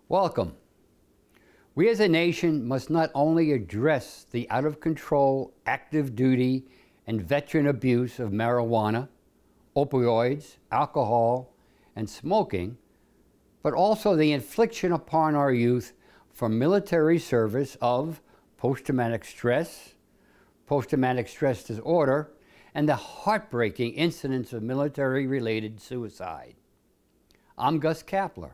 Welcome. We as a nation must not only address the out-of-control active duty and veteran abuse of marijuana, opioids, alcohol, and smoking, but also the infliction upon our youth from military service of post-traumatic stress, post-traumatic stress disorder, and the heartbreaking incidence of military-related suicide. I'm Gus Kapler.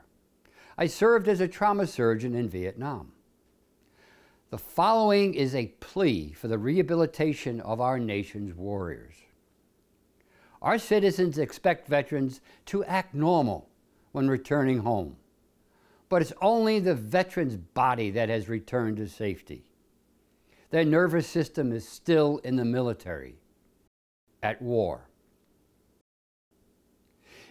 I served as a trauma surgeon in Vietnam. The following is a plea for the rehabilitation of our nation's warriors. Our citizens expect veterans to act normal when returning home, but it's only the veteran's body that has returned to safety. Their nervous system is still in the military, at war.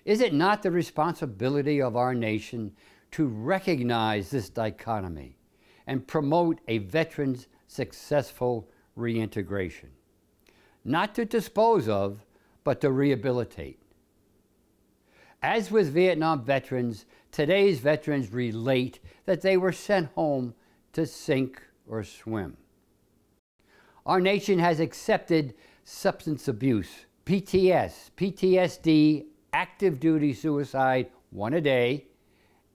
Is it not the responsibility of our nation to recognize this dichotomy and promote a veteran's successful reintegration? Not to dispose of, but to rehabilitate. As with Vietnam veterans, today's veterans relate that they were sent home to sink or swim. Our nation has accepted substance abuse, PTSD, active duty suicide, 1 a day,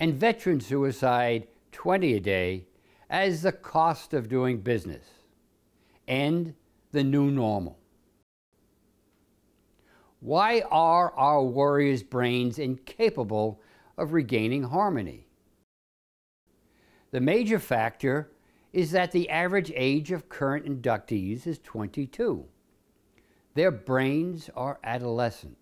and veteran suicide, 20 a day, as the cost of doing business and the new normal. Why are our warriors' brains incapable of regaining harmony? The major factor is that the average age of current inductees is 22. Their brains are adolescent.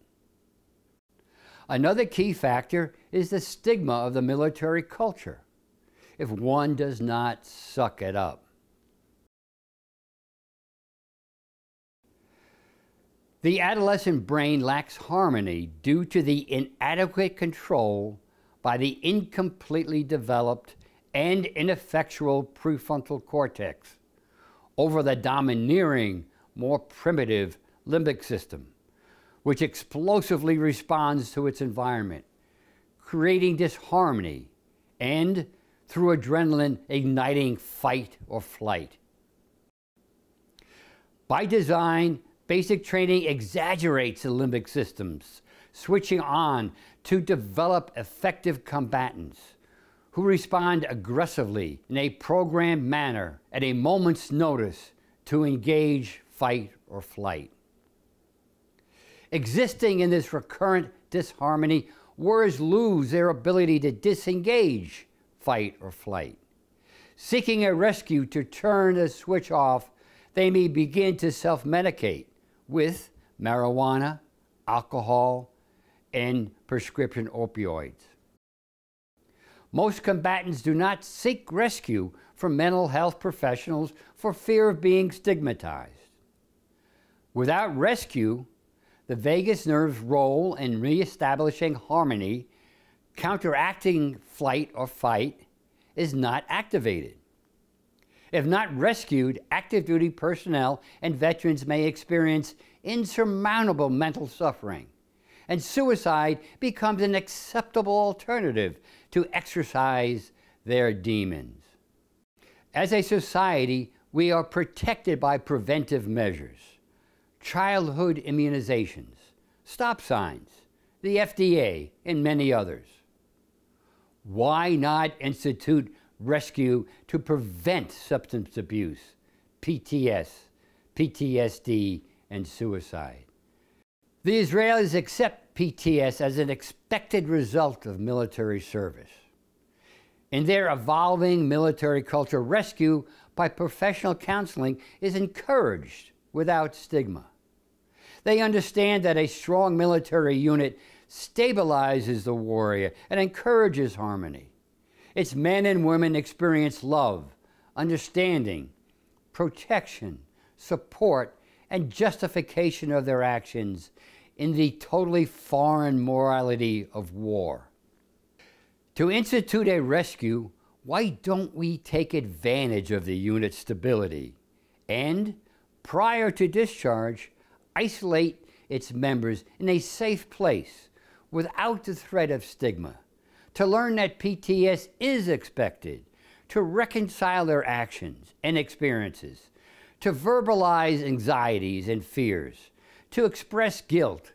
Another key factor is the stigma of the military culture, if one does not suck it up. The adolescent brain lacks harmony due to the inadequate control by the incompletely developed and ineffectual prefrontal cortex over the domineering, more primitive limbic system, which explosively responds to its environment, creating disharmony and, through adrenaline, igniting fight or flight. By design, basic training exaggerates the limbic systems, switching on to develop effective combatants who respond aggressively in a programmed manner at a moment's notice to engage, fight, or flight. Existing in this recurrent disharmony, warriors lose their ability to disengage, fight, or flight. Seeking a rescue to turn the switch off, they may begin to self-medicate with marijuana, alcohol, and prescription opioids. Most combatants do not seek rescue from mental health professionals for fear of being stigmatized. Without rescue, the vagus nerve's role in reestablishing harmony, counteracting flight or fight, is not activated. If not rescued, active duty personnel and veterans may experience insurmountable mental suffering, and suicide becomes an acceptable alternative to exercise their demons. As a society, we are protected by preventive measures. Childhood immunizations, stop signs, the FDA, and many others. Why not institute rescue to prevent substance abuse, PTSD, and suicide? The Israelis accept PTSD as an expected result of military service. In their evolving military culture, rescue by professional counseling is encouraged without stigma. They understand that a strong military unit stabilizes the warrior and encourages harmony. Its men and women experience love, understanding, protection, support, and justification of their actions in the totally foreign morality of war. To institute a rescue, why don't we take advantage of the unit's stability and, prior to discharge, isolate its members in a safe place without the threat of stigma to learn that PTS is expected, to reconcile their actions and experiences, to verbalize anxieties and fears, to express guilt,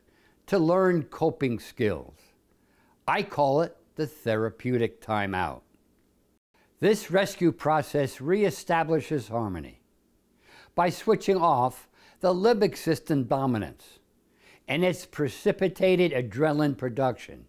to learn coping skills. I call it the therapeutic timeout. This rescue process reestablishes harmony by switching off the limbic system dominance and its precipitated adrenaline production.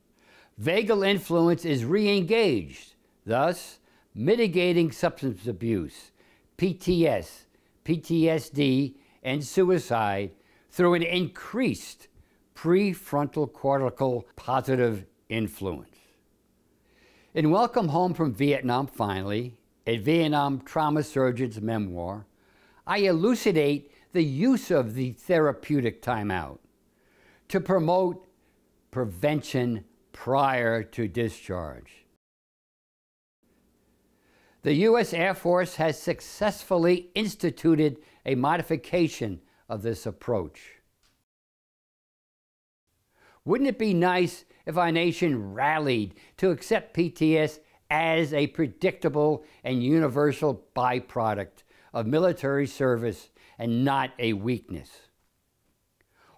Vagal influence is re-engaged, thus mitigating substance abuse, PTS, PTSD, and suicide through an increased prefrontal cortical positive influence. In Welcome Home from Vietnam, finally, a Vietnam trauma surgeon's memoir, I elucidate the use of the therapeutic timeout to promote prevention prior to discharge. The U.S. Air Force has successfully instituted a modification of this approach. Wouldn't it be nice if our nation rallied to accept PTS as a predictable and universal byproduct of military service and not a weakness?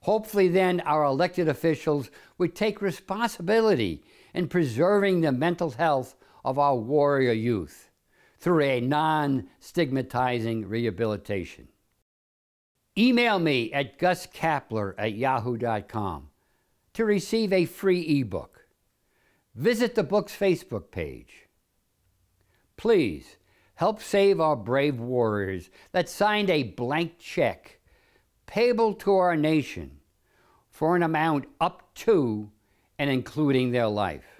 Hopefully then our elected officials would take responsibility in preserving the mental health of our warrior youth through a non-stigmatizing rehabilitation. Email me at guskapler@yahoo.com to receive a free ebook. Visit the book's Facebook page. Please help save our brave warriors that signed a blank check payable to our nation for an amount up to and including their life.